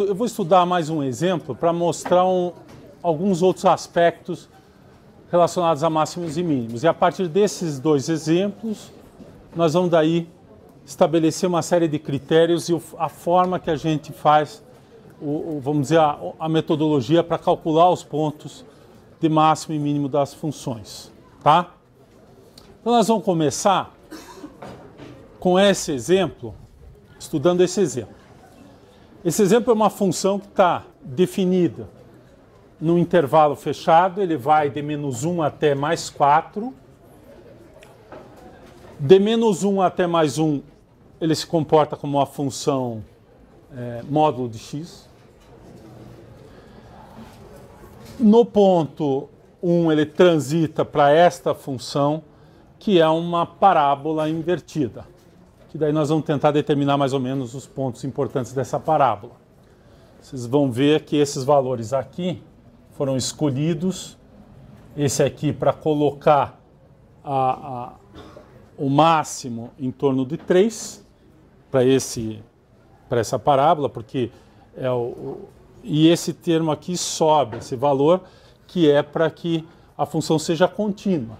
eu vou estudar mais um exemplo para mostrar alguns outros aspectos relacionados a máximos e mínimos. E a partir desses dois exemplos, nós vamos daí estabelecer uma série de critérios e a forma que a gente faz, vamos dizer, a metodologia para calcular os pontos de máximo e mínimo das funções, tá? Então nós vamos começar com esse exemplo, estudando esse exemplo. Esse exemplo é uma função que está definida no intervalo fechado, ele vai de menos 1 até mais 4. De menos 1 até mais 1, ele se comporta como uma função módulo de x. No ponto 1, ele transita para esta função, que é uma parábola invertida. Que daí nós vamos tentar determinar mais ou menos os pontos importantes dessa parábola. Vocês vão ver que esses valores aqui foram escolhidos. Esse aqui para colocar o máximo em torno de 3 para essa parábola, porque e esse termo aqui sobe, esse valor, que é para que a função seja contínua.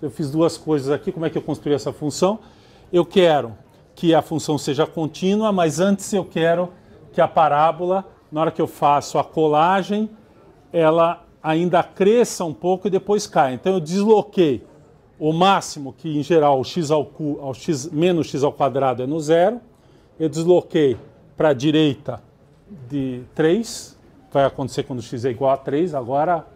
Eu fiz duas coisas aqui. Como é que eu construí essa função? Eu quero que a função seja contínua, mas antes eu quero que a parábola, na hora que eu faço a colagem, ela ainda cresça um pouco e depois cai. Então eu desloquei o máximo, que em geral o x menos x ao quadrado é no zero. Eu desloquei para a direita de 3, vai acontecer quando x é igual a 3, agora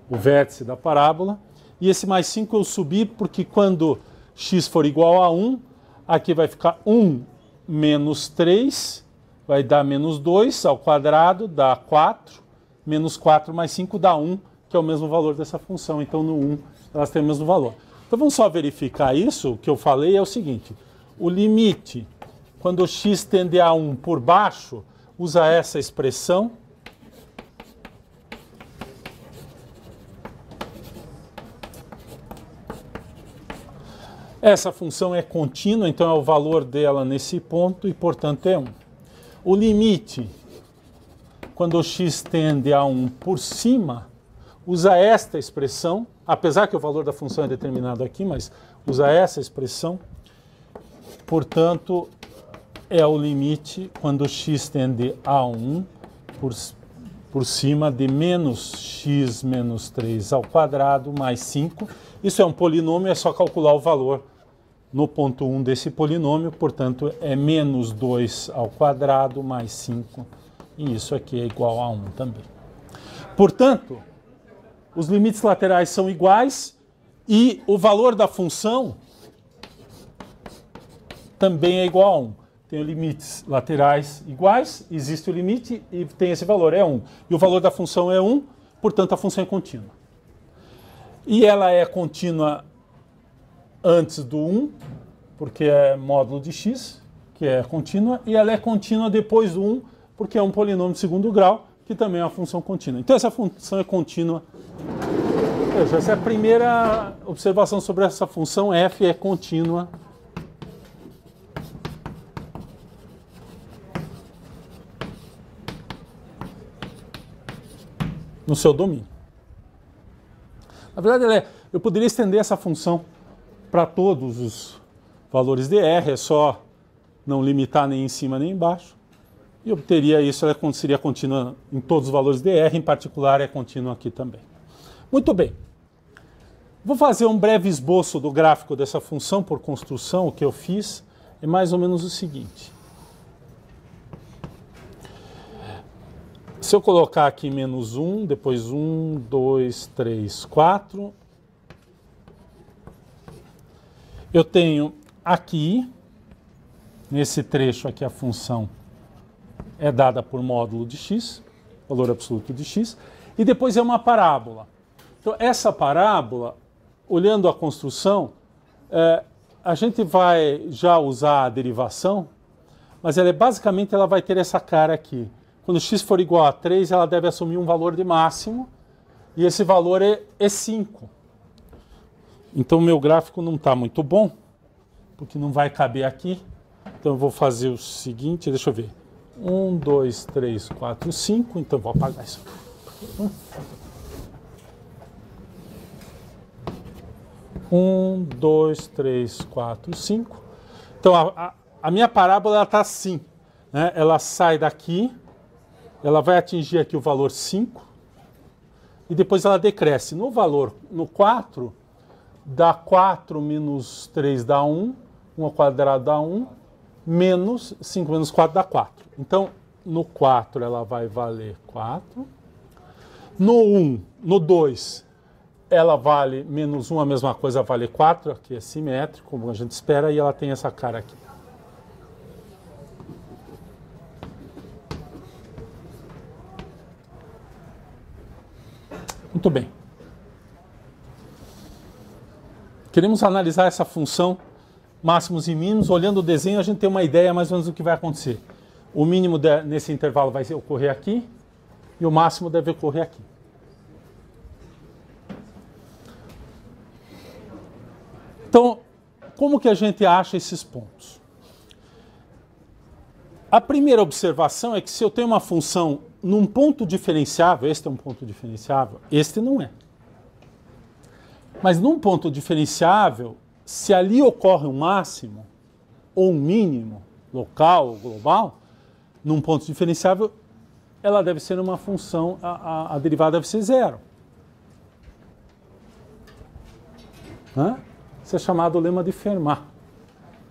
o vértice da parábola. E esse mais 5 eu subi porque quando x for igual a 1, aqui vai ficar 1 menos 3, vai dar menos 2 ao quadrado, dá 4, menos 4 mais 5 dá 1, que é o mesmo valor dessa função. Então no 1 elas têm o mesmo valor. Então vamos só verificar isso. O que eu falei é o seguinte: o limite, quando x tende a 1 por baixo, usa essa expressão. Essa função é contínua, então é o valor dela nesse ponto e, portanto, é 1. O limite, quando o x tende a 1 por cima, usa esta expressão, apesar que o valor da função é determinado aqui, mas usa essa expressão. Portanto, é o limite quando x tende a 1 por cima de menos x menos 3 ao quadrado mais 5. Isso é um polinômio, é só calcular o valor no ponto 1 desse polinômio, portanto é menos 2 ao quadrado mais 5, e isso aqui é igual a 1 também. Portanto, os limites laterais são iguais e o valor da função também é igual a 1. Tem limites laterais iguais, existe o limite e tem esse valor, é 1. E o valor da função é 1, portanto a função é contínua. E ela é contínua antes do 1, porque é módulo de x, que é contínua, e ela é contínua depois do 1, porque é um polinômio de segundo grau, que também é uma função contínua. Então essa função é contínua. Veja, essa é a primeira observação sobre essa função. F é contínua no seu domínio. Na verdade, eu poderia estender essa função para todos os valores de R, é só não limitar nem em cima nem embaixo, e obteria isso, ela seria contínua em todos os valores de R, em particular é contínua aqui também. Muito bem. Vou fazer um breve esboço do gráfico dessa função por construção. O que eu fiz é mais ou menos o seguinte. Se eu colocar aqui menos 1, depois 1, 2, 3, 4, eu tenho aqui, nesse trecho aqui, a função é dada por módulo de x, valor absoluto de x, e depois é uma parábola. Então, essa parábola, olhando a construção, a gente vai já usar a derivação, mas basicamente ela vai ter essa cara aqui. Quando x for igual a 3, ela deve assumir um valor de máximo, e esse valor é 5. Então o meu gráfico não está muito bom, porque não vai caber aqui. Então eu vou fazer o seguinte, deixa eu ver. 1, 2, 3, 4, 5. Então, vou apagar isso. 1, 2, 3, 4, 5. Então, a minha parábola está assim, né? Ela sai daqui, ela vai atingir aqui o valor 5, e depois ela decresce. No valor, no 4, dá 4 menos 3 dá 1, 1 ao quadrado dá 1, menos 5 menos 4 dá 4. Então, no 4 ela vai valer 4. No 1, no 2, ela vale menos 1, a mesma coisa, vale 4, aqui é simétrico, como a gente espera, e ela tem essa cara aqui. Muito bem. Queremos analisar essa função máximos e mínimos. Olhando o desenho, a gente tem uma ideia mais ou menos do que vai acontecer. O mínimo nesse intervalo vai ocorrer aqui e o máximo deve ocorrer aqui. Então, como que a gente acha esses pontos? A primeira observação é que se eu tenho uma função num ponto diferenciável, este é um ponto diferenciável, este não é. Mas num ponto diferenciável, se ali ocorre um máximo ou um mínimo, local ou global, num ponto diferenciável, ela deve ser uma função, a derivada deve ser zero. Isso é chamado lema de Fermat.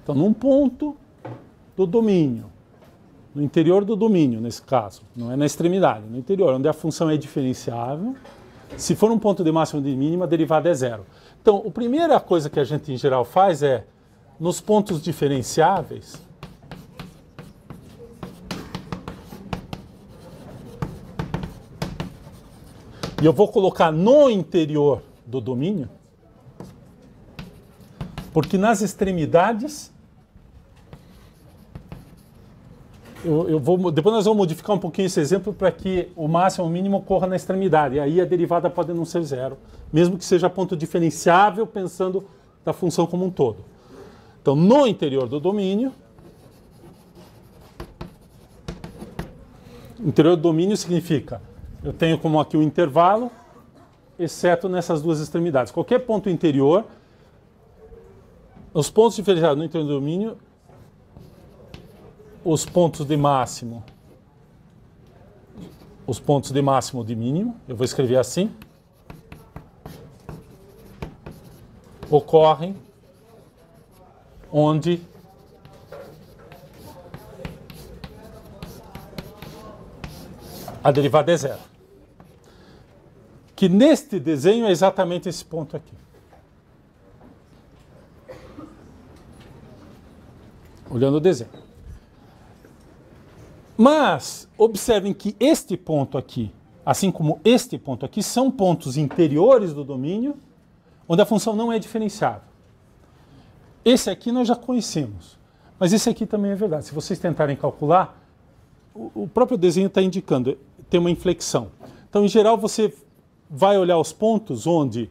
Então, num ponto do domínio, no interior do domínio, nesse caso, não é na extremidade, no interior, onde a função é diferenciável, se for um ponto de máximo e de mínimo, a derivada é zero. Então, a primeira coisa que a gente, em geral, faz é, nos pontos diferenciáveis, e eu vou colocar no interior do domínio, porque nas extremidades, depois nós vamos modificar um pouquinho esse exemplo para que o máximo e o mínimo ocorra na extremidade. E aí a derivada pode não ser zero, mesmo que seja ponto diferenciável, pensando da função como um todo. Então, no interior do domínio, interior do domínio significa, eu tenho como aqui um intervalo, exceto nessas duas extremidades. Qualquer ponto interior, os pontos diferenciados no interior do domínio, os pontos de máximo de mínimo, eu vou escrever assim, ocorrem onde a derivada é zero. Que neste desenho é exatamente esse ponto aqui. Olhando o desenho. Mas, observem que este ponto aqui, assim como este ponto aqui, são pontos interiores do domínio, onde a função não é diferenciável. Esse aqui nós já conhecemos, mas esse aqui também é verdade. Se vocês tentarem calcular, o próprio desenho está indicando, tem uma inflexão. Então, em geral, você vai olhar os pontos onde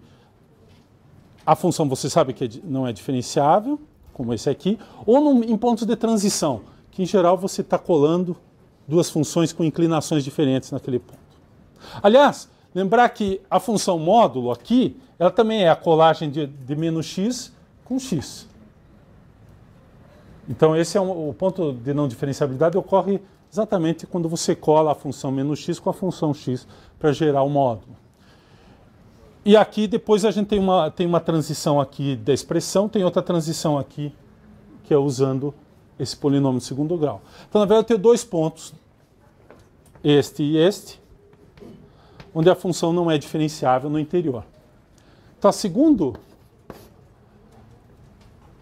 a função você sabe que não é diferenciável, como esse aqui, ou em pontos de transição, que em geral você está colando duas funções com inclinações diferentes naquele ponto. Aliás, lembrar que a função módulo aqui, ela também é a colagem de menos x com x. Então esse é o ponto de não diferenciabilidade, ocorre exatamente quando você cola a função menos x com a função x para gerar o módulo. E aqui depois a gente tem uma transição aqui da expressão, tem outra transição aqui, que é usando esse polinômio de segundo grau. Então, na verdade, eu tenho dois pontos, este e este, onde a função não é diferenciável no interior. Então, segundo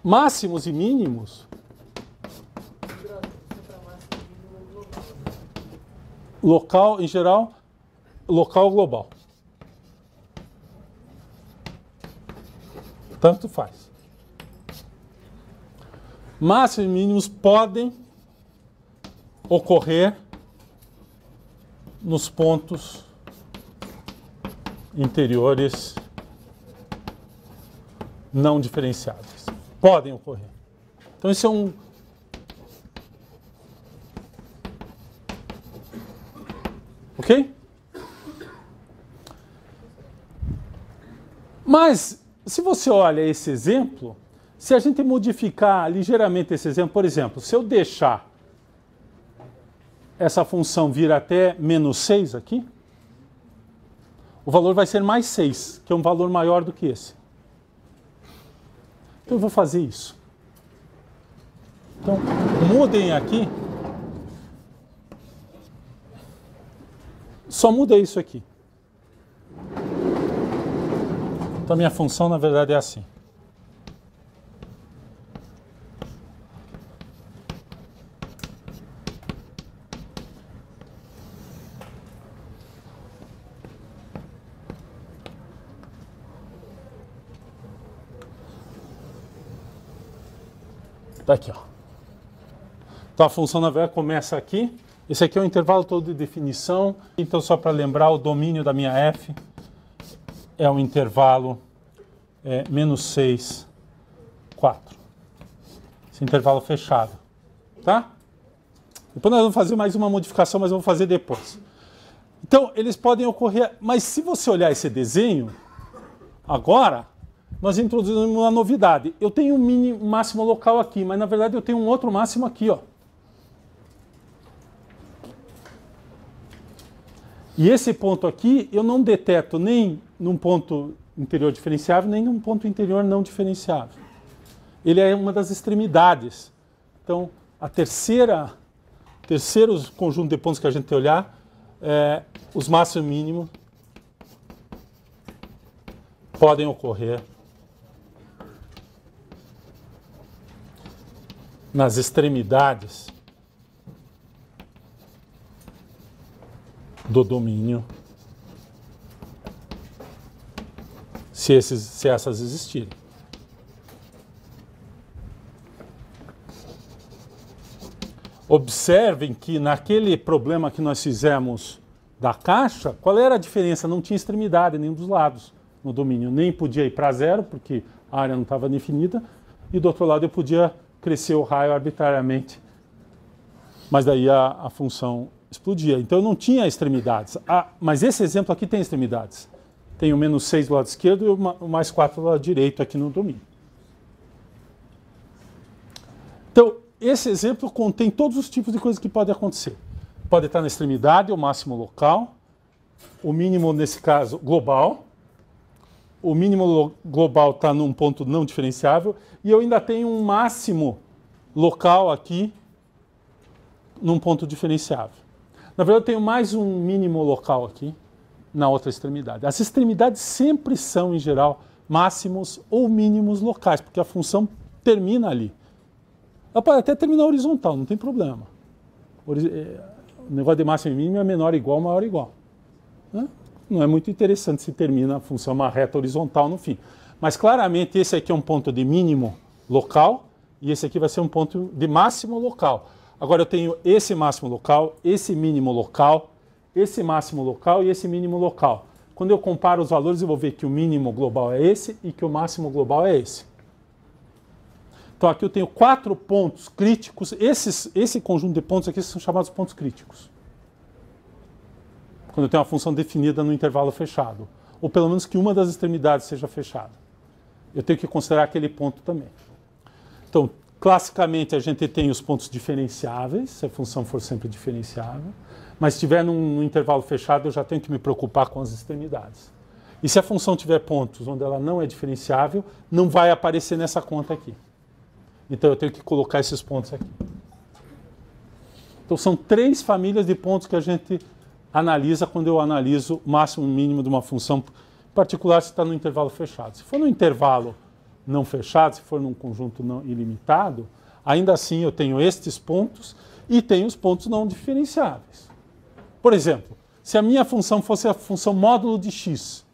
máximos e mínimos, local, em geral, local ou global. Tanto faz. Máximos e mínimos podem ocorrer nos pontos interiores não diferenciáveis. Podem ocorrer. Então, esse é Ok? Mas, se você olha esse exemplo, se a gente modificar ligeiramente esse exemplo, por exemplo, se eu deixar essa função vir até menos 6 aqui, o valor vai ser mais 6, que é um valor maior do que esse. Então eu vou fazer isso. Então, mudem aqui. Só muda isso aqui. Então a minha função, na verdade, é assim. Tá aqui, ó. Então a função, na verdade, começa aqui. Esse aqui é o intervalo todo de definição. Então, só para lembrar, o domínio da minha f é o intervalo menos 6, 4. Esse intervalo fechado. Tá? Depois nós vamos fazer mais uma modificação, mas vamos fazer depois. Então, eles podem ocorrer... Mas se você olhar esse desenho, agora, nós introduzimos uma novidade. Eu tenho um máximo local aqui, mas na verdade eu tenho um outro máximo aqui, ó. E esse ponto aqui, eu não deteto nem num ponto interior diferenciável, nem num ponto interior não diferenciável. Ele é uma das extremidades. Então, terceiro conjunto de pontos que a gente tem que olhar é os máximos e mínimos podem ocorrer nas extremidades do domínio, se essas existirem. Observem que naquele problema que nós fizemos da caixa, qual era a diferença? Não tinha extremidade nenhum dos lados no domínio. Nem podia ir para zero, porque a área não estava definida, e do outro lado eu podia crescer o raio arbitrariamente, mas daí a função explodia. Então eu não tinha extremidades. Mas esse exemplo aqui tem extremidades. Tem o menos 6 do lado esquerdo e o mais 4 do lado direito aqui no domínio. Então, esse exemplo contém todos os tipos de coisas que podem acontecer. Pode estar na extremidade, o máximo local, o mínimo, nesse caso, global. O mínimo global está num ponto não diferenciável. E eu ainda tenho um máximo local aqui num ponto diferenciável. Na verdade, eu tenho mais um mínimo local aqui na outra extremidade. As extremidades sempre são, em geral, máximos ou mínimos locais, porque a função termina ali. Ela pode até terminar horizontal, não tem problema. O negócio de máximo e mínimo é menor igual, maior igual. Né? Não é muito interessante se termina a função uma reta horizontal no fim. Mas claramente esse aqui é um ponto de mínimo local e esse aqui vai ser um ponto de máximo local. Agora eu tenho esse máximo local, esse mínimo local, esse máximo local e esse mínimo local. Quando eu comparo os valores, eu vou ver que o mínimo global é esse e que o máximo global é esse. Então aqui eu tenho 4 pontos críticos. Esse conjunto de pontos aqui são chamados pontos críticos. Quando eu tenho uma função definida no intervalo fechado. Ou pelo menos que uma das extremidades seja fechada. Eu tenho que considerar aquele ponto também. Então, classicamente, a gente tem os pontos diferenciáveis, se a função for sempre diferenciável. Mas se estiver num intervalo fechado, eu já tenho que me preocupar com as extremidades. E se a função tiver pontos onde ela não é diferenciável, não vai aparecer nessa conta aqui. Então eu tenho que colocar esses pontos aqui. Então são 3 famílias de pontos que a gente analisa quando eu analiso o máximo e mínimo de uma função, em particular se está no intervalo fechado. Se for no intervalo não fechado, se for num conjunto não ilimitado, ainda assim eu tenho estes pontos e tenho os pontos não diferenciáveis. Por exemplo, se a minha função fosse a função módulo de x.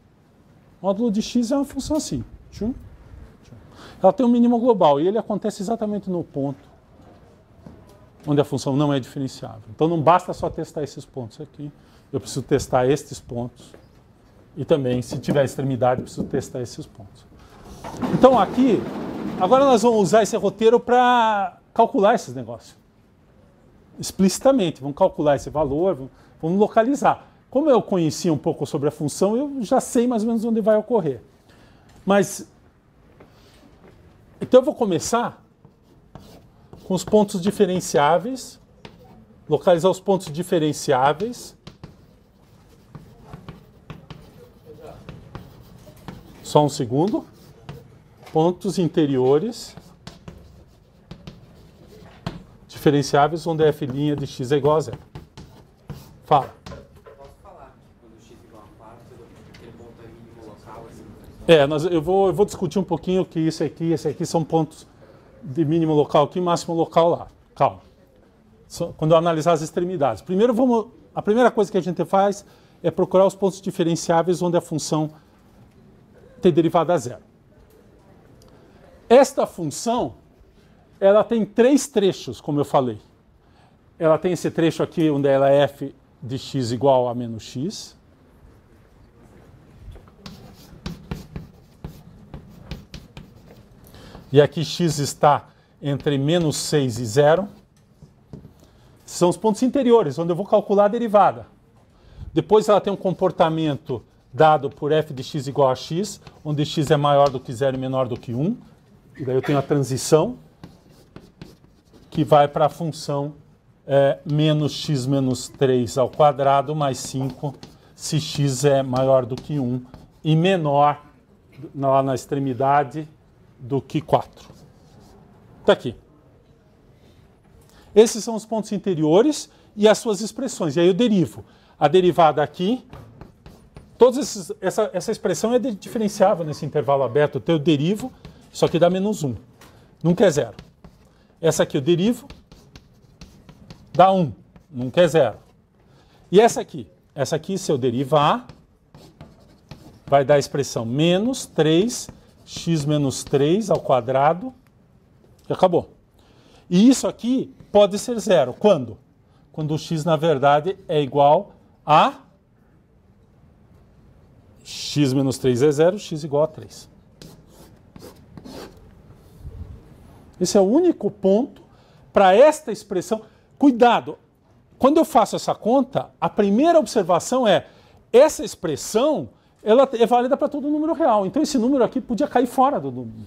Módulo de x é uma função assim. Ela tem um mínimo global e ele acontece exatamente no ponto onde a função não é diferenciável. Então não basta só testar esses pontos aqui, eu preciso testar estes pontos e também, se tiver extremidade, eu preciso testar esses pontos. Então aqui, agora nós vamos usar esse roteiro para calcular esses negócios. Explicitamente, vamos calcular esse valor, vamos localizar. Como eu conhecia um pouco sobre a função, eu já sei mais ou menos onde vai ocorrer. Mas, então eu vou começar com os pontos diferenciáveis, localizar os pontos diferenciáveis. Só um segundo. Pontos interiores diferenciáveis onde f' de x é igual a zero. Fala. Posso falar que quando x é igual a 4, aquele ponto é mínimo local? Assim? Eu vou discutir um pouquinho que isso aqui e esse aqui são pontos de mínimo local aqui e máximo local lá. Calma. Quando eu analisar as extremidades. Primeiro a primeira coisa que a gente faz é procurar os pontos diferenciáveis onde a função tem derivada a zero. Esta função, ela tem 3 trechos, como eu falei. Ela tem esse trecho aqui onde ela é f de x igual a menos x. E aqui x está entre menos 6 e 0. São os pontos interiores, onde eu vou calcular a derivada. Depois ela tem um comportamento dado por f de x igual a x, onde x é maior do que 0 e menor do que 1. E daí eu tenho a transição que vai para a função menos x menos 3 ao quadrado mais 5, se x é maior do que 1 e menor, lá na extremidade, do que 4. Está aqui. Esses são os pontos interiores e as suas expressões. E aí eu derivo. A derivada aqui, essa expressão é diferenciável nesse intervalo aberto. Eu derivo, só que dá menos 1. Nunca é 0. Essa aqui eu derivo, dá 1. Nunca é 0. E essa aqui? Essa aqui, se eu derivar, vai dar a expressão menos 3x menos 3 ao quadrado. E acabou. E isso aqui pode ser 0. Quando? Quando o x, na verdade, é igual a x menos 3 é 0, x igual a 3. Esse é o único ponto para esta expressão. Cuidado! Quando eu faço essa conta, a primeira observação é essa expressão ela é válida para todo número real. Então esse número aqui podia cair fora do número.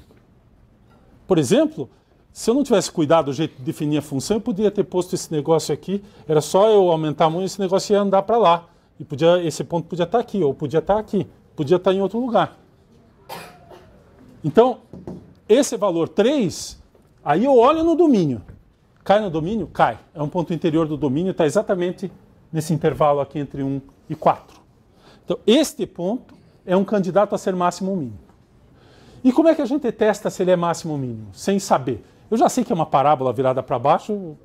Por exemplo, se eu não tivesse cuidado do jeito de definir a função, eu podia ter posto esse negócio aqui, era só eu aumentar muito e esse negócio ia andar para lá. E esse ponto podia estar aqui, ou podia estar aqui, podia estar em outro lugar. Então, esse valor 3, aí eu olho no domínio. Cai no domínio? Cai. É um ponto interior do domínio, está exatamente nesse intervalo aqui entre 1 e 4. Então, este ponto é um candidato a ser máximo ou mínimo. E como é que a gente testa se ele é máximo ou mínimo? Sem saber. Eu já sei que é uma parábola virada para baixo,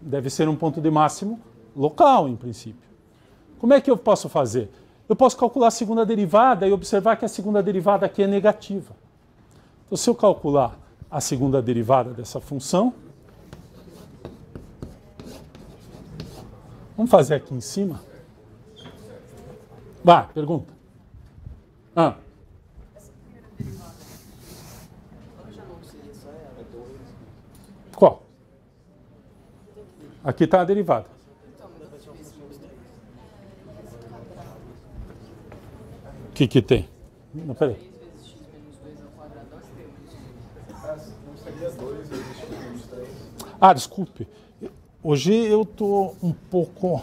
deve ser um ponto de máximo local, em princípio. Como é que eu posso fazer? Eu posso calcular a segunda derivada e observar que a segunda derivada aqui é negativa. Então, se eu calcular a segunda derivada dessa função, vamos fazer aqui em cima. Vai, pergunta. Qual? Aqui está a derivada. O que tem? Não, peraí. Ah, desculpe. Hoje eu estou um pouco...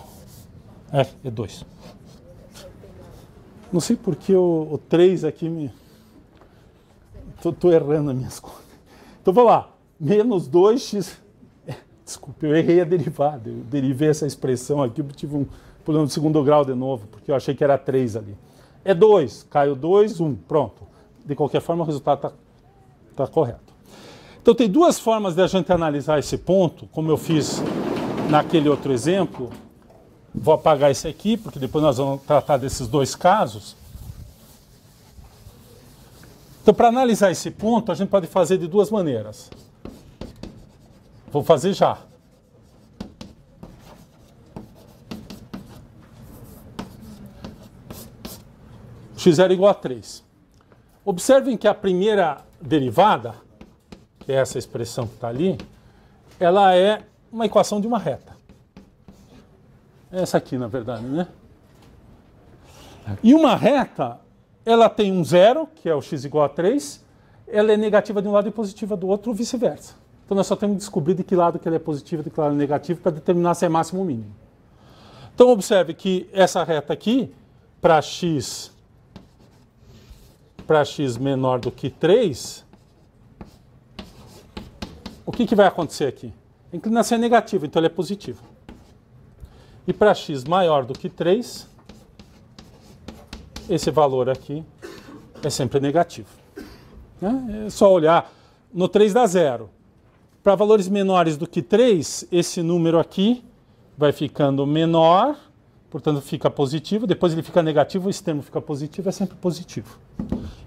É 2. Não sei porque o 3 aqui me... Estou errando as minhas contas. Então, vamos lá. Menos 2x... Desculpe, eu errei a derivada. Eu derivei essa expressão aqui, eu tive um problema de segundo grau de novo, porque eu achei que era 3 ali. É 2. Caiu 2, 1. Pronto. De qualquer forma, o resultado está correto. Então, tem duas formas de a gente analisar esse ponto, como eu fiz naquele outro exemplo. Vou apagar esse aqui, porque depois nós vamos tratar desses dois casos. Então, para analisar esse ponto, a gente pode fazer de duas maneiras. Vou fazer já. X0 igual a 3. Observem que a primeira derivada, que é essa expressão que está ali, ela é uma equação de uma reta. Essa aqui, na verdade, né? E uma reta, ela tem um zero, que é o x igual a 3, ela é negativa de um lado e positiva do outro, ou vice-versa. Então nós só temos que descobrir de que lado que ela é positiva e de que lado é negativo para determinar se é máximo ou mínimo. Então observe que essa reta aqui, para x menor do que 3, o que vai acontecer aqui? A inclinação é negativa, então ela é positiva. E para x maior do que 3, esse valor aqui é sempre negativo. É só olhar, no 3 dá zero. Para valores menores do que 3, esse número aqui vai ficando menor, portanto fica positivo, depois ele fica negativo, esse termo fica positivo, é sempre positivo.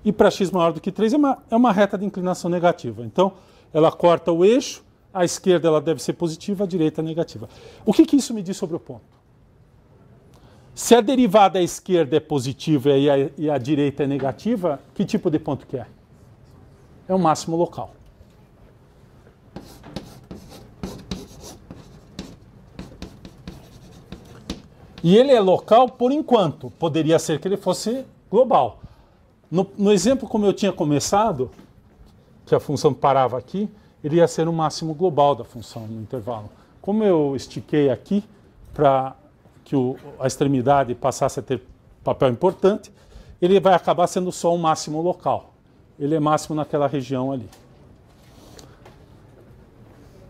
E para x maior do que 3 é uma reta de inclinação negativa. Então, ela corta o eixo, à esquerda ela deve ser positiva, à direita negativa. O que isso me diz sobre o ponto? Se a derivada à esquerda é positiva e a direita é negativa, que tipo de ponto que é? É o máximo local. E ele é local por enquanto. Poderia ser que ele fosse global. No exemplo como eu tinha começado, que a função parava aqui, ele ia ser o máximo global da função no intervalo. Como eu estiquei aqui para que a extremidade passasse a ter papel importante, ele vai acabar sendo só um máximo local. Ele é máximo naquela região ali.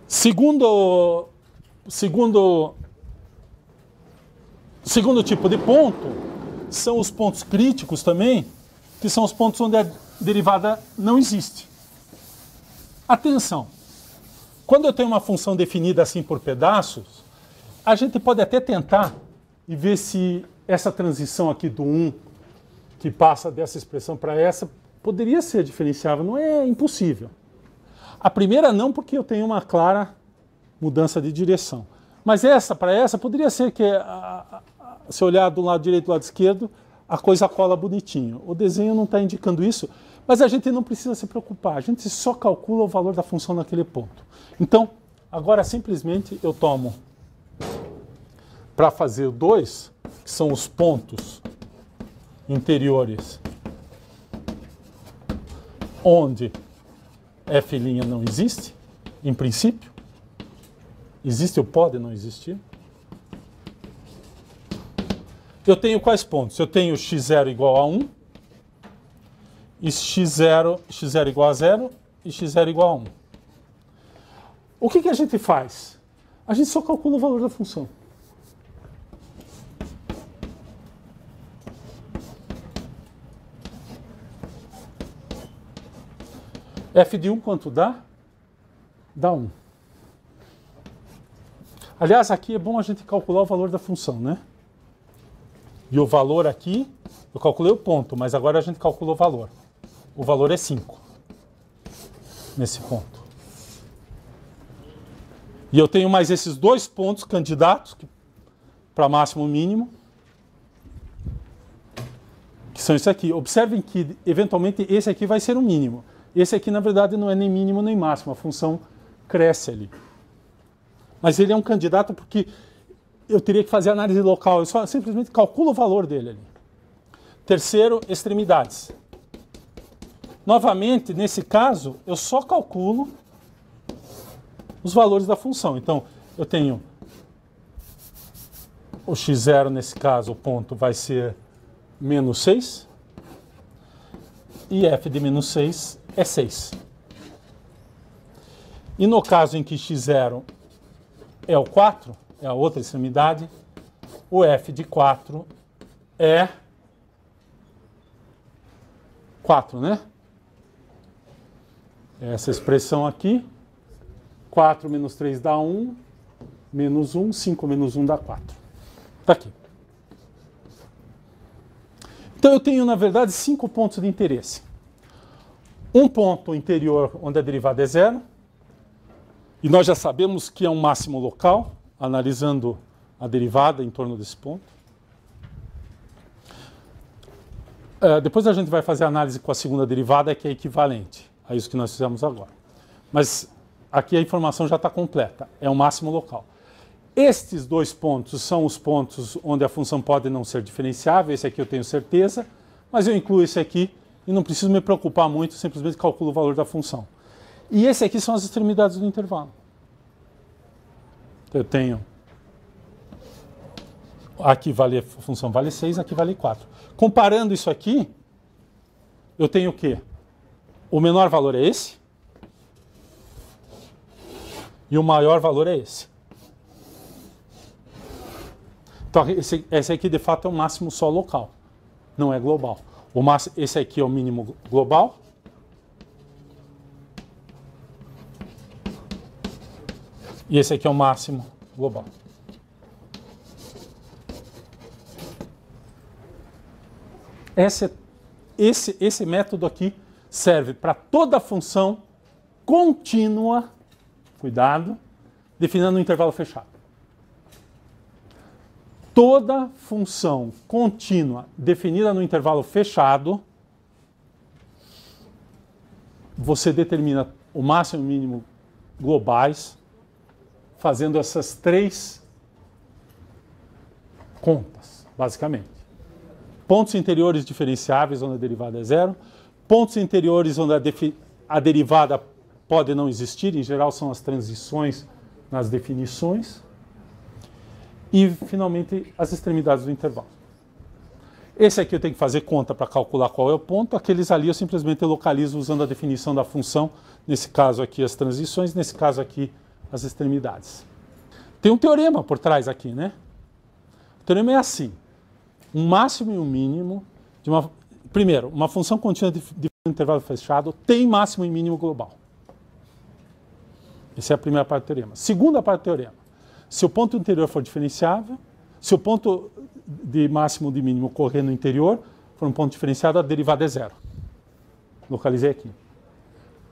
Segundo tipo de ponto, são os pontos críticos também, que são os pontos onde a derivada não existe. Atenção! Quando eu tenho uma função definida assim por pedaços, a gente pode até tentar e ver se essa transição aqui do 1, que passa dessa expressão para essa, poderia ser diferenciável. Não é impossível. A primeira não, porque eu tenho uma clara mudança de direção. Mas essa, para essa, poderia ser que, se olhar do lado direito e do lado esquerdo, a coisa cola bonitinho. O desenho não está indicando isso, mas a gente não precisa se preocupar. A gente só calcula o valor da função naquele ponto. Então, agora simplesmente eu tomo, para fazer o 2, que são os pontos interiores onde f' não existe, em princípio. Existe ou pode não existir. Eu tenho quais pontos? Eu tenho x0 igual a 1, e x0 igual a 0 e x0 igual a 1. O que a gente faz? A gente só calcula o valor da função. F de 1 quanto dá? Dá 1. Aliás, aqui é bom a gente calcular o valor da função, né? E o valor aqui, eu calculei o ponto, mas agora a gente calcula o valor. O valor é 5, nesse ponto. E eu tenho mais esses dois pontos candidatos para máximo e mínimo, que são isso aqui. Observem que, eventualmente, esse aqui vai ser o mínimo. Esse aqui, na verdade, não é nem mínimo nem máximo. A função cresce ali. Mas ele é um candidato porque eu teria que fazer análise local. Eu só simplesmente calculo o valor dele ali. Terceiro, extremidades. Novamente, nesse caso, eu só calculo os valores da função. Então, eu tenho o x0, nesse caso, o ponto vai ser menos 6. E f de menos 6 é 6. E no caso em que x0 é o 4, é a outra extremidade, o f de 4 é 4, né? Essa expressão aqui, 4 menos 3 dá 1, menos 1, 5 menos 1 dá 4. Está aqui. Então eu tenho, na verdade, 5 pontos de interesse. Um ponto interior onde a derivada é 0, e nós já sabemos que é um máximo local, analisando a derivada em torno desse ponto. Depois a gente vai fazer a análise com a segunda derivada, que é equivalente a isso que nós fizemos agora. Mas aqui a informação já está completa, é um máximo local. Estes dois pontos são os pontos onde a função pode não ser diferenciável. Esse aqui eu tenho certeza, mas eu incluo esse aqui e não preciso me preocupar muito, simplesmente calculo o valor da função. E esse aqui são as extremidades do intervalo. Eu tenho... Aqui vale, a função vale 6, aqui vale 4. Comparando isso aqui, eu tenho o quê? O menor valor é esse. E o maior valor é esse. Então, esse aqui, de fato, é o máximo só local. Não é global. Esse aqui é o mínimo global. E esse aqui é o máximo global. Esse método aqui serve para toda função contínua, cuidado, definida no intervalo fechado. Toda função contínua definida no intervalo fechado, você determina o máximo e o mínimo globais fazendo essas três contas, basicamente. Pontos interiores diferenciáveis onde a derivada é zero, pontos interiores onde a derivada pode não existir, em geral são as transições nas definições, e finalmente as extremidades do intervalo. Esse aqui eu tenho que fazer conta para calcular qual é o ponto, aqueles ali eu simplesmente localizo usando a definição da função, nesse caso aqui as transições, nesse caso aqui as extremidades. Tem um teorema por trás aqui, né? O teorema é assim: um máximo e um mínimo de uma... Primeiro, uma função contínua de intervalo fechado tem máximo e mínimo global. Essa é a primeira parte do teorema. Segunda parte do teorema: se o ponto interior for diferenciável, se o ponto de máximo e de mínimo ocorrer no interior for um ponto diferenciado, a derivada é zero. Localizei aqui.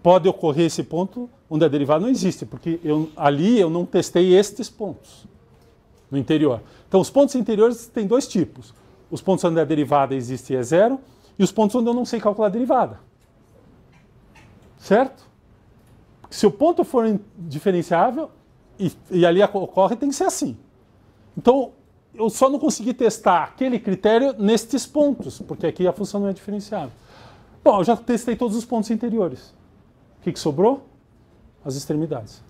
Pode ocorrer esse ponto onde a derivada não existe, porque ali eu não testei estes pontos no interior. Então, os pontos interiores têm dois tipos: os pontos onde a derivada existe e é zero, e os pontos onde eu não sei calcular a derivada. Certo? Se o ponto for diferenciável e ali ocorre, tem que ser assim. Então, eu só não consegui testar aquele critério nestes pontos, porque aqui a função não é diferenciável. Bom, eu já testei todos os pontos interiores. O que sobrou? As extremidades.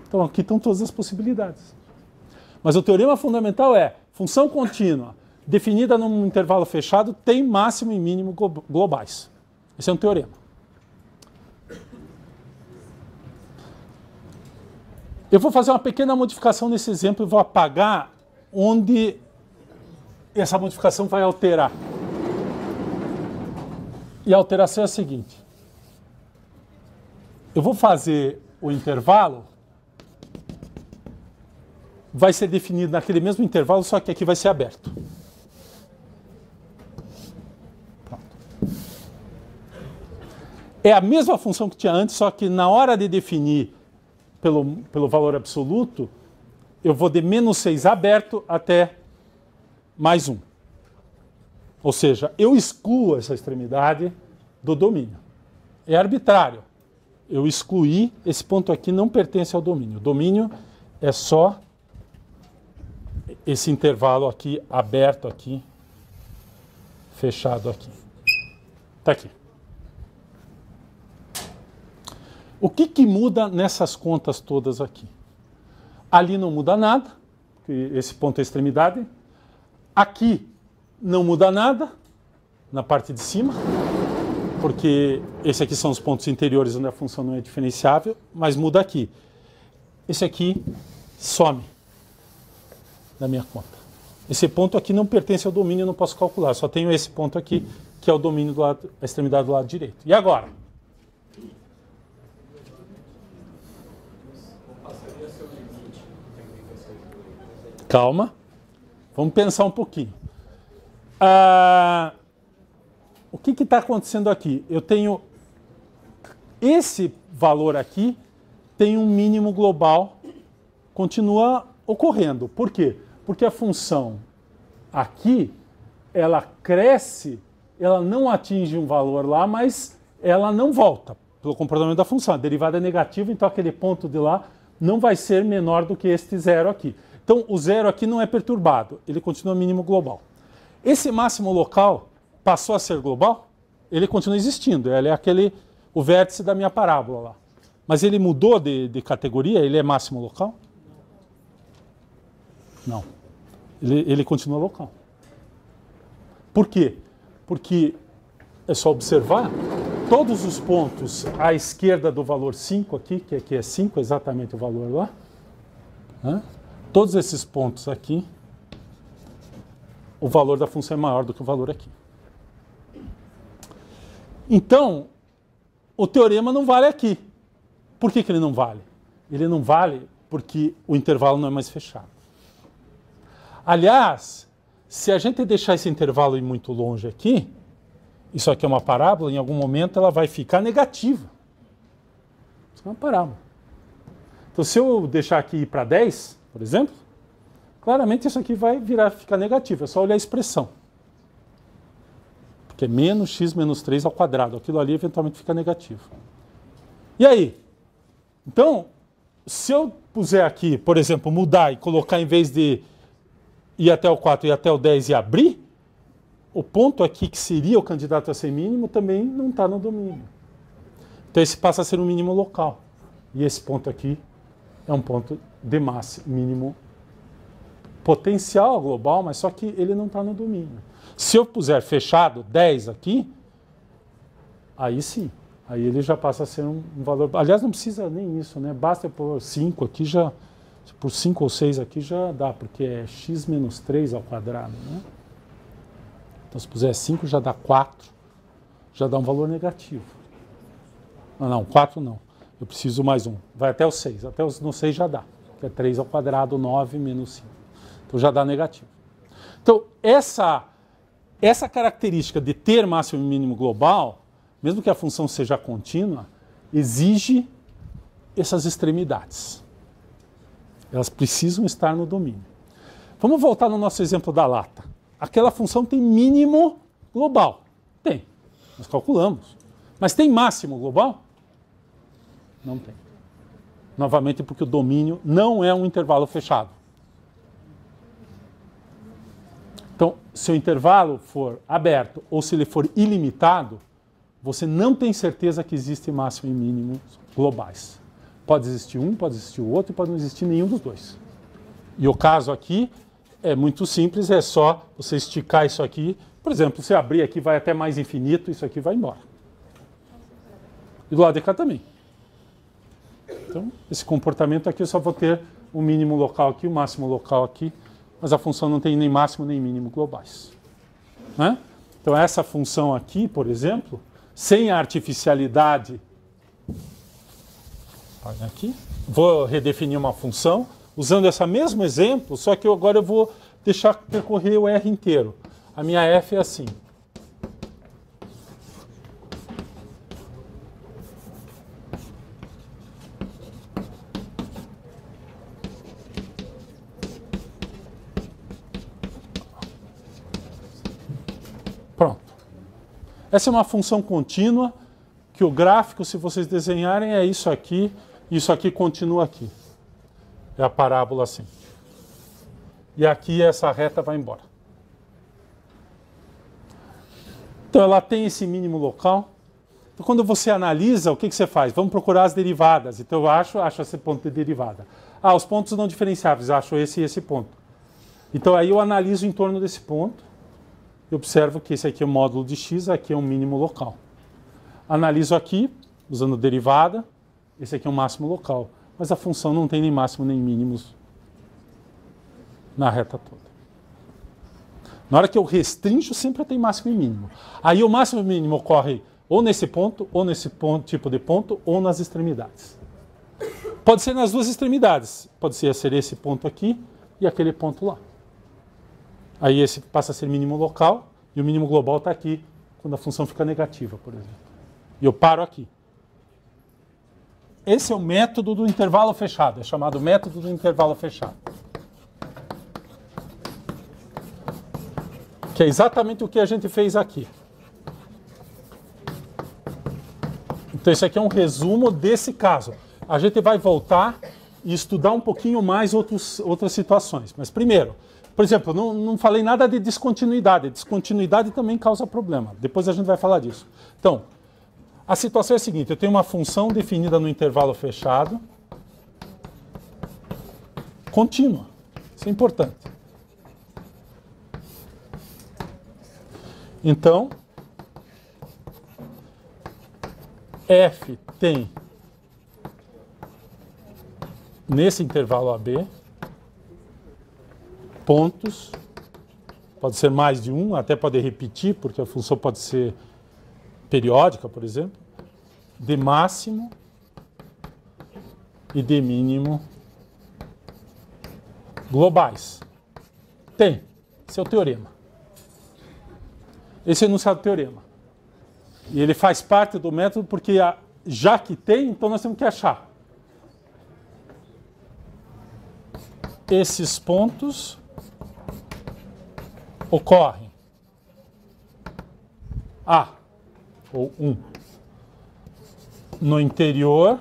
Então, aqui estão todas as possibilidades. Mas o teorema fundamental é: função contínua definida num intervalo fechado tem máximo e mínimo globais. Esse é um teorema. Eu vou fazer uma pequena modificação nesse exemplo e vou apagar onde essa modificação vai alterar. E a alteração é a seguinte: eu vou fazer o intervalo, vai ser definido naquele mesmo intervalo, só que aqui vai ser aberto. Pronto. É a mesma função que tinha antes, só que na hora de definir pelo valor absoluto, eu vou de menos 6 aberto até mais 1. Ou seja, eu excluo essa extremidade do domínio. É arbitrário. Eu excluí, esse ponto aqui não pertence ao domínio. O domínio é só esse intervalo aqui, aberto aqui, fechado aqui. Está aqui. O que muda nessas contas todas aqui? Ali não muda nada, esse ponto é a extremidade. Aqui não muda nada, na parte de cima, porque esse aqui são os pontos interiores onde a função não é diferenciável, mas muda aqui. Esse aqui some da minha conta. Esse ponto aqui não pertence ao domínio, eu não posso calcular, só tenho esse ponto aqui, que é o domínio do lado, a extremidade do lado direito. E agora? Calma, vamos pensar um pouquinho. O que está acontecendo aqui? Eu tenho esse valor aqui, tem um mínimo global, continua ocorrendo. Por quê? Porque a função aqui, ela cresce, ela não atinge um valor lá, mas ela não volta pelo comportamento da função. A derivada é negativa, então aquele ponto de lá não vai ser menor do que este zero aqui. Então, o zero aqui não é perturbado, ele continua mínimo global. Esse máximo local passou a ser global? Ele continua existindo, ele é o vértice da minha parábola lá. Mas ele mudou de categoria? Ele é máximo local? Não. Ele continua local. Por quê? Porque é só observar, todos os pontos à esquerda do valor 5 aqui, que aqui é 5, exatamente o valor lá, né? Todos esses pontos aqui, o valor da função é maior do que o valor aqui. Então, o teorema não vale aqui. Por que ele não vale? Ele não vale porque o intervalo não é mais fechado. Aliás, se a gente deixar esse intervalo ir muito longe aqui, isso aqui é uma parábola, em algum momento ela vai ficar negativa. Isso é uma parábola. Então, se eu deixar aqui ir para 10, por exemplo, claramente isso aqui vai ficar negativo. É só olhar a expressão. Porque é menos x menos 3 ao quadrado. Aquilo ali eventualmente fica negativo. E aí? Então, se eu puser aqui, por exemplo, mudar e colocar em vez de ir até o 4 e até o 10 e abrir, o ponto aqui que seria o candidato a ser mínimo também não está no domínio. Então esse passa a ser um mínimo local. E esse ponto aqui é um ponto de máximo, mínimo potencial global, mas só que ele não está no domínio. Se eu puser fechado 10 aqui, aí sim. Aí ele já passa a ser um valor... Aliás, não precisa nem isso, né? Basta eu pôr 5 aqui, já... Por 5 ou 6 aqui já dá, porque é x menos 3 ao quadrado, né? Então, se puser 5, já dá 4, já dá um valor negativo. Não, 4 não. Eu preciso mais um. Vai até o 6. Até no 6 já dá. Que é 3 ao quadrado, 9 menos 5. Então, já dá negativo. Então, essa característica de ter máximo e mínimo global, mesmo que a função seja contínua, exige essas extremidades. Elas precisam estar no domínio. Vamos voltar no nosso exemplo da lata. Aquela função tem mínimo global. Tem. Nós calculamos. Mas tem máximo global? Não tem. Novamente porque o domínio não é um intervalo fechado. Então, se o intervalo for aberto ou se ele for ilimitado, você não tem certeza que existe máximo e mínimo globais. Pode existir um, pode existir o outro e pode não existir nenhum dos dois. E o caso aqui é muito simples, é só você esticar isso aqui. Por exemplo, se abrir aqui vai até mais infinito, isso aqui vai embora. E do lado de cá também. Então, esse comportamento aqui eu só vou ter o mínimo local aqui, o máximo local aqui, mas a função não tem nem máximo nem mínimo globais. Né? Então, essa função aqui, por exemplo, sem a artificialidade... Olha aqui. Vou redefinir uma função usando esse mesmo exemplo, só que agora eu vou deixar percorrer o R inteiro. A minha F é assim. Pronto. Essa é uma função contínua que o gráfico, se vocês desenharem, é isso aqui continua aqui. É a parábola assim. E aqui essa reta vai embora. Então ela tem esse mínimo local. Então quando você analisa, o que você faz? Vamos procurar as derivadas. Então eu acho esse ponto de derivada. Os pontos não diferenciáveis, acho esse e esse ponto. Então aí eu analiso em torno desse ponto. Eu observo que esse aqui é o módulo de x, aqui é um mínimo local. Analiso aqui, usando derivada, esse aqui é o máximo local. Mas a função não tem nem máximo nem mínimos na reta toda. Na hora que eu restringo, sempre tem máximo e mínimo. Aí o máximo e mínimo ocorre ou nesse ponto, tipo de ponto, ou nas extremidades. Pode ser nas duas extremidades. Pode ser esse ponto aqui e aquele ponto lá. Aí esse passa a ser mínimo local e o mínimo global está aqui, quando a função fica negativa, por exemplo. E eu paro aqui. Esse é o método do intervalo fechado, é chamado método do intervalo fechado. Que é exatamente o que a gente fez aqui. Então isso aqui é um resumo desse caso. A gente vai voltar e estudar um pouquinho mais outras situações. Mas primeiro, por exemplo, não falei nada de descontinuidade. Descontinuidade também causa problema. Depois a gente vai falar disso. Então, a situação é a seguinte, eu tenho uma função definida no intervalo fechado, contínua. Isso é importante. Então, f tem, nesse intervalo AB, pontos, pode ser mais de um, até pode repetir, porque a função pode ser periódica, por exemplo, de máximo e de mínimo globais. Tem. Esse é o teorema. Esse é o enunciado do teorema. E ele faz parte do método porque, já que tem, então nós temos que achar. Esses pontos ocorrem A, ou 1, no interior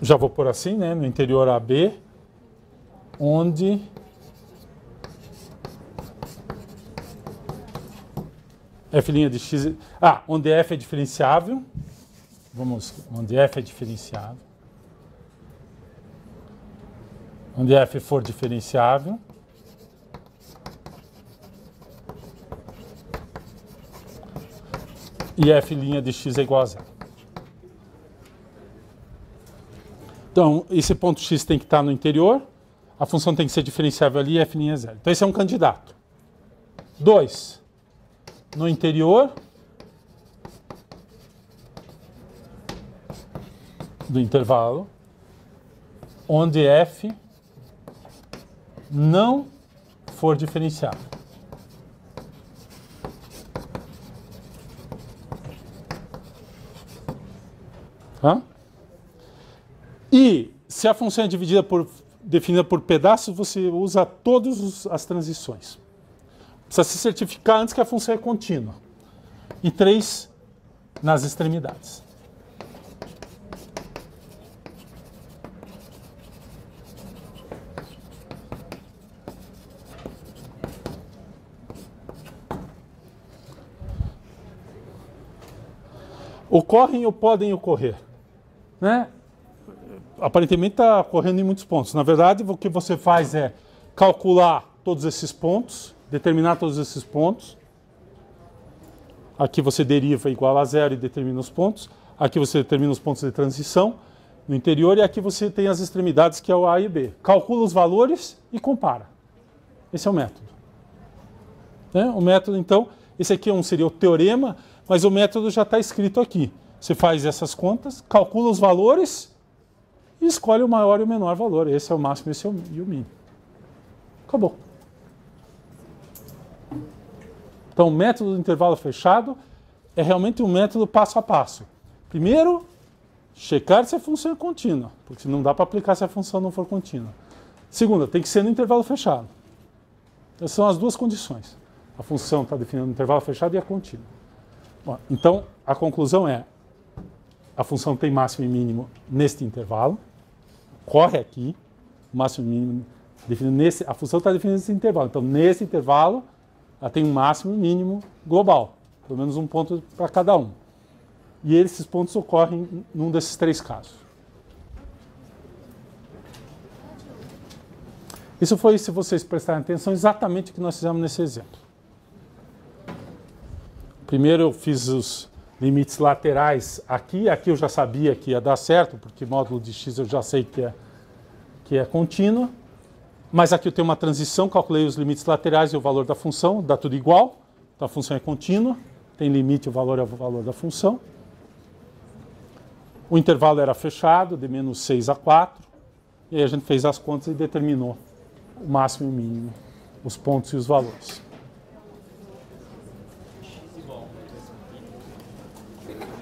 já vou pôr assim, né? No interior AB, onde f' de x... onde f é diferenciável. Onde f é diferenciável. Onde f for diferenciável. E f' de x é igual a zero. Então, esse ponto x tem que estar no interior, a função tem que ser diferenciável ali e f' é zero. Então, esse é um candidato. 2. No interior do intervalo, onde f não for diferenciável. E se a função é definida por pedaços, você usa todas as transições. Precisa se certificar antes que a função é contínua. E 3 nas extremidades. Ocorrem ou podem ocorrer, né? Aparentemente está ocorrendo em muitos pontos. Na verdade, o que você faz é calcular todos esses pontos, determinar todos esses pontos. Aqui você deriva igual a zero e determina os pontos. Aqui você determina os pontos de transição no interior e aqui você tem as extremidades, que é o A e B. Calcula os valores e compara. Esse é o método. O método, então, esse aqui seria o teorema, mas o método já está escrito aqui. Você faz essas contas, calcula os valores e escolhe o maior e o menor valor. Esse é o máximo, esse é o mínimo. Acabou. Então, o método do intervalo fechado é realmente um método passo a passo. Primeiro, checar se a função é contínua, porque não dá para aplicar se a função não for contínua. Segunda, tem que ser no intervalo fechado. Essas são as duas condições. A função está definida no intervalo fechado e é contínua. Bom, então, a conclusão é: a função tem máximo e mínimo neste intervalo, corre aqui, máximo e mínimo definido nesse, a função está definida nesse intervalo. Então, nesse intervalo, ela tem um máximo e mínimo global, pelo menos um ponto para cada um. E esses pontos ocorrem num desses 3 casos. Isso foi, se vocês prestarem atenção, exatamente o que nós fizemos nesse exemplo. Primeiro eu fiz os limites laterais aqui eu já sabia que ia dar certo, porque módulo de x eu já sei que é contínua. Mas aqui eu tenho uma transição, calculei os limites laterais e o valor da função, dá tudo igual. Então a função é contínua, tem limite, o valor é o valor da função. O intervalo era fechado, de menos 6 a 4. E aí a gente fez as contas e determinou o máximo e o mínimo, os pontos e os valores.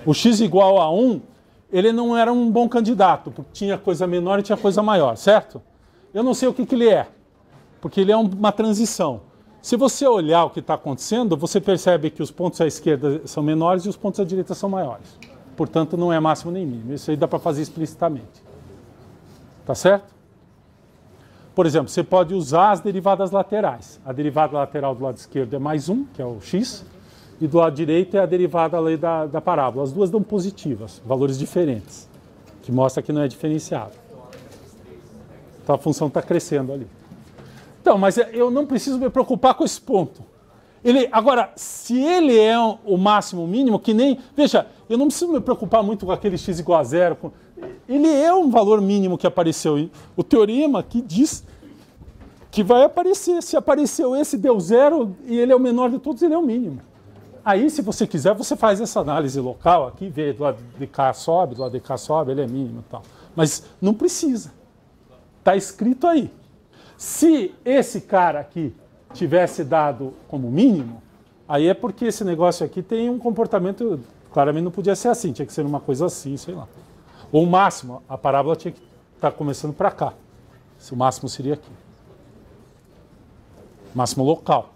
O x igual a 1, ele não era um bom candidato, porque tinha coisa menor e tinha coisa maior, certo? Eu não sei o que ele é, porque ele é uma transição. Se você olhar o que está acontecendo, você percebe que os pontos à esquerda são menores e os pontos à direita são maiores. Portanto, não é máximo nem mínimo. Isso aí dá para fazer explicitamente. Tá certo? Por exemplo, você pode usar as derivadas laterais. A derivada lateral do lado esquerdo é mais 1, que é o x, e do lado direito é a derivada ali da parábola. As duas dão positivas, valores diferentes, que mostra que não é diferenciável. Então a função está crescendo ali. Então, mas eu não preciso me preocupar com esse ponto. Agora, se ele é o máximo mínimo, que nem... Veja, eu não preciso me preocupar muito com aquele x igual a zero. Ele é um valor mínimo que apareceu. O teorema aqui diz que vai aparecer. Se apareceu esse, deu zero, e ele é o menor de todos, ele é o mínimo. Aí, se você quiser, você faz essa análise local aqui, vê do lado de cá sobe, do lado de cá sobe, ele é mínimo e tal. Mas não precisa. Está escrito aí. Se esse cara aqui tivesse dado como mínimo, aí é porque esse negócio aqui tem um comportamento, claramente não podia ser assim, tinha que ser uma coisa assim, sei lá. Ou o máximo, a parábola tinha que estar começando para cá. O máximo seria aqui. Máximo local.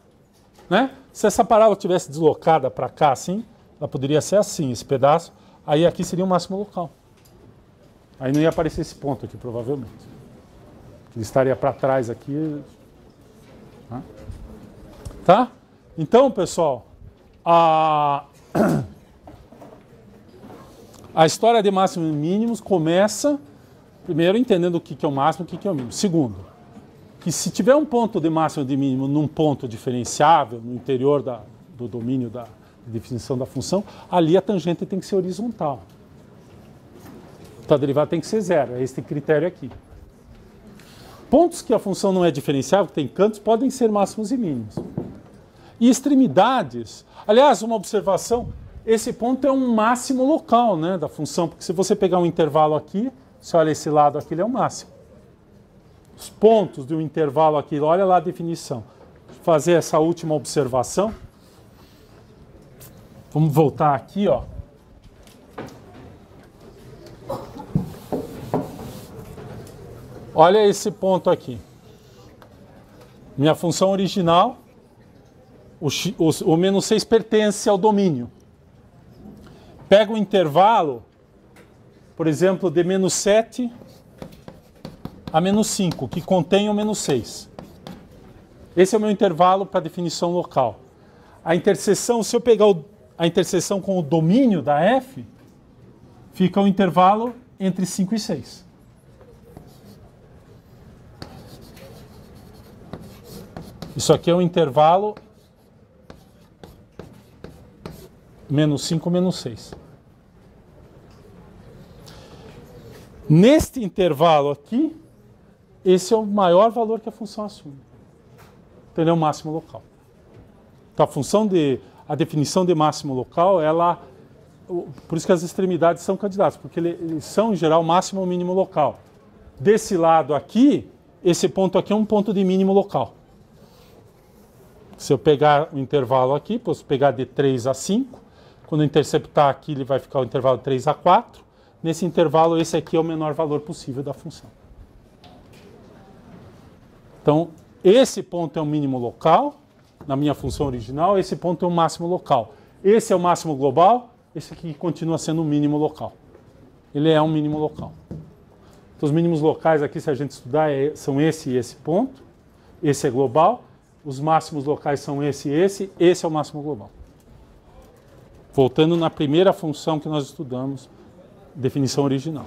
Né? Se essa parábola tivesse deslocada para cá assim, ela poderia ser assim, esse pedaço, aí aqui seria o máximo local. Aí não ia aparecer esse ponto aqui, provavelmente. Ele estaria para trás aqui. Tá? Então, pessoal, a história de máximos e mínimos começa, primeiro, entendendo o que é o máximo e o que é o mínimo. Segundo, que se tiver um ponto de máximo e de mínimo num ponto diferenciável, no interior do domínio da definição da função, ali a tangente tem que ser horizontal. Então a derivada tem que ser zero, é esse critério aqui. Pontos que a função não é diferenciável, que tem cantos, podem ser máximos e mínimos. E extremidades, aliás, uma observação, esse ponto é um máximo local, né, da função, porque se você pegar um intervalo aqui, você olha esse lado aqui, ele é o máximo. Os pontos de um intervalo aqui, olha lá a definição. Vou fazer essa última observação. Vamos voltar aqui, ó. Olha esse ponto aqui. Minha função original, o menos 6 pertence ao domínio. Pego um intervalo, por exemplo, de menos 7 a menos 5, que contém o menos 6. Esse é o meu intervalo para definição local. A interseção, se eu pegar a interseção com o domínio da f, fica o intervalo entre 5 e 6. Isso aqui é um intervalo menos 5, menos 6. Neste intervalo aqui, esse é o maior valor que a função assume. Então ele é o máximo local. Então a definição de máximo local, por isso que as extremidades são candidatos, porque eles são, em geral, máximo ou mínimo local. Desse lado aqui, esse ponto aqui é um ponto de mínimo local. Se eu pegar o intervalo aqui, posso pegar de 3 a 5. Quando eu interceptar aqui, ele vai ficar o intervalo de 3 a 4. Nesse intervalo, esse aqui é o menor valor possível da função. Então, esse ponto é o mínimo local, na minha função original, esse ponto é o máximo local. Esse é o máximo global, esse aqui continua sendo o mínimo local. Ele é um mínimo local. Então, os mínimos locais aqui, se a gente estudar, são esse e esse ponto. Esse é global. Os máximos locais são esse e esse. Esse é o máximo global. Voltando na primeira função que nós estudamos, definição original.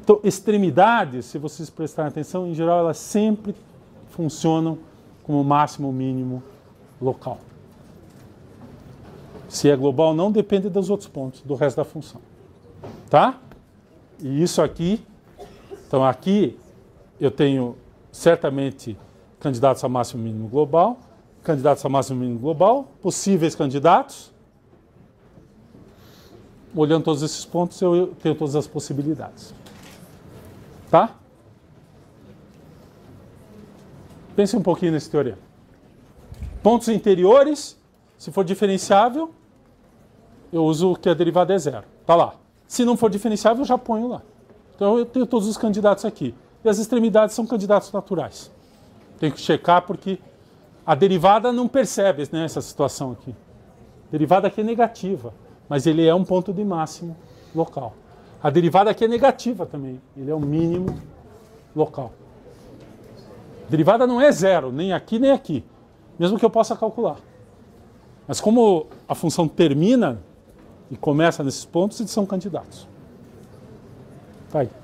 Então, extremidades, se vocês prestarem atenção, em geral, elas sempre funcionam como máximo ou mínimo local. Se é global, não depende dos outros pontos, do resto da função. Tá? E isso aqui, então aqui eu tenho certamente candidatos a máximo e mínimo global, candidatos a máximo e mínimo global, possíveis candidatos. Olhando todos esses pontos, eu tenho todas as possibilidades. Tá? Pense um pouquinho nesse teorema. Pontos interiores, se for diferenciável, eu uso que a derivada é zero. Tá lá. Se não for diferenciável, eu já ponho lá. Então eu tenho todos os candidatos aqui. E as extremidades são candidatos naturais. Tenho que checar porque A derivada não percebe, né, essa situação aqui. A derivada aqui é negativa, mas ele é um ponto de máximo local. A derivada aqui é negativa também, ele é o mínimo local. A derivada não é zero, nem aqui nem aqui, mesmo que eu possa calcular. Mas como a função termina e começa nesses pontos, eles são candidatos. Tá aí.